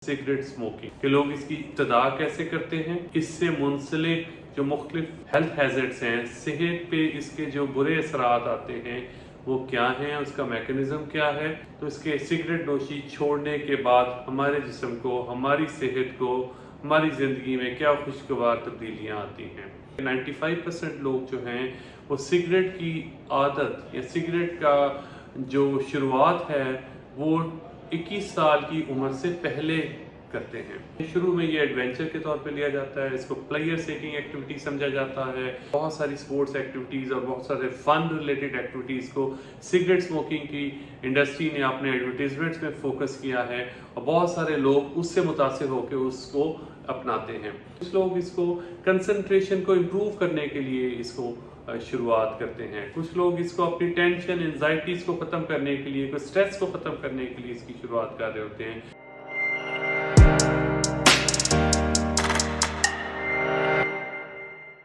Cigarette smoking के लोग इसकी इब्तदा कैसे करते हैं, इससे मुंसलिक जो मुख्तलिफ हेल्थ हैजर्ड्स हैं, सेहत पे इसके जो बुरे असरात आते हैं वो क्या हैं, उसका मैकेनिज्म क्या है। तो इसके सिगरेट नोशी छोड़ने के बाद हमारे जिस्म को, हमारी सेहत को, हमारी ज़िंदगी में क्या खुशगवार तब्दीलियाँ आती हैं। 95% लोग जो हैं वो सिगरेट की आदत या सिगरेट का जो शुरुआत है वो 21 साल की उम्र से पहले करते हैं। शुरू में ये एडवेंचर के तौर पे लिया जाता है, इसको प्लेयर सेकिंग एक्टिविटी समझा जाता है। बहुत सारी स्पोर्ट्स एक्टिविटीज़ और बहुत सारे फन रिलेटेड एक्टिविटीज़ को सिगरेट स्मोकिंग की इंडस्ट्री ने अपने एडवर्टीजमेंट्स में फोकस किया है और बहुत सारे लोग उससे मुतासिर होकर उसको अपनाते हैं। कुछ लोग इसको कंसंट्रेशन को इम्प्रूव करने के लिए इसको शुरुआत करते हैं, कुछ लोग इसको अपनी टेंशन एंजाइटीज़ को ख़त्म करने के लिए, स्ट्रेस को ख़त्म करने के लिए इसकी शुरुआत कर रहे होते हैं।